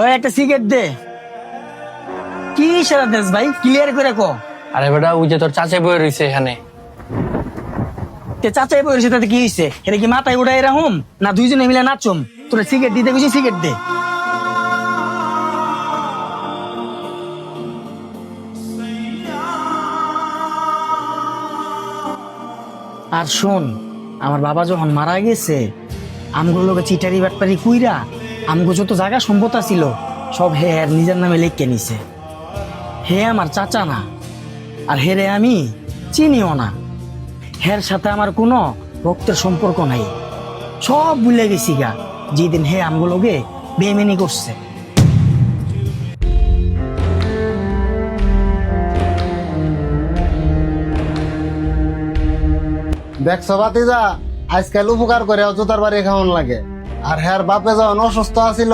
ওই একটা সিগারেট দে। কি সারা দেশ ভাই, ক্লিয়ার করে কো। আরে বেটা, ওই যে তোর চাচা বই রয়েছে এখানে। তে চাচাই বলেছে তাতে কি হয়েছে? এটা কি মাথায় উঠাই রাখুম না দুইজনে মিলে নাচুম? তোরা সিগারেট দিতে গেছি, সিগারেট দে। আর শোন, আমার বাবা যখন মারা গেছে আমগুলো লোকে চিটারি বাটপারি কুইরা আমগো যত জায়গা সম্পদ ছিল সব হে এর নিজের নামে লিখে নিছে। হে আমার চাচা না, আর হেরে আমি চিনিও না। হের সাথে আমার কোনো রক্তের সম্পর্ক নাই। সব ভুলে গেছি গা যেদিন হে আমগুলোকে বেমেনি করছে। দেখছো ভাতিজা, আজকাল উপকার করে অযথার বাড়ি খাওয়ান লাগে। আর হ্যার বাপে যখন অসুস্থ আছিল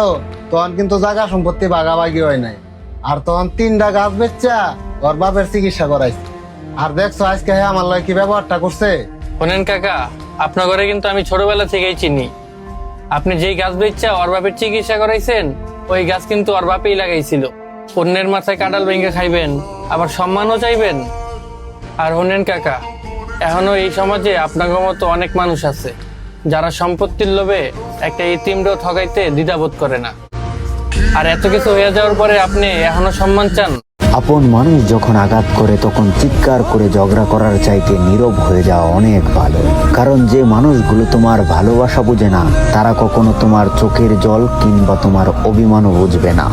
তখন কিন্তু জায়গা সম্পত্তি ভাগাভাগি হয় নাই। আর তখন 3টা গাছ বেচা ওর বাপের চিকিৎসা করাইছে। আর দেখছো আজকে হ্যাঁ আমার লাগে কি ব্যবহারটা করছে। শোনেন কাকা, আপনার ঘরে কিন্তু আমি ছোটবেলা থেকেই চিনি। আপনি যেই গাছ বেচা ওর বাপের চিকিৎসা করাইছেন, ওই গাছ কিন্তু ওর বাপেই লাগাইছিল। অন্যের মাথায় কাঁঠাল ভেঙে খাইবেন, আবার সম্মানও চাইবেন। আর শোনেন কাকা, এখনো এই সমাজে আপনাদের মতো অনেক মানুষ আছে যারা সম্পত্তির লোভে একটা ইতিমকেও ঠকাইতে দ্বিধাবোধ করে না। আর এত কিছু হয়ে যাওয়ার পরে আপনি এখনো সম্মান চান? আপন মানুষ যখন আঘাত করে তখন চিৎকার করে ঝগড়া করার চাইতে নীরব হয়ে যাওয়া অনেক ভালো। কারণ যে মানুষগুলো তোমার ভালোবাসা বুঝে না তারা কখনো তোমার চোখের জল কিংবা তোমার অভিমানও বুঝবে না।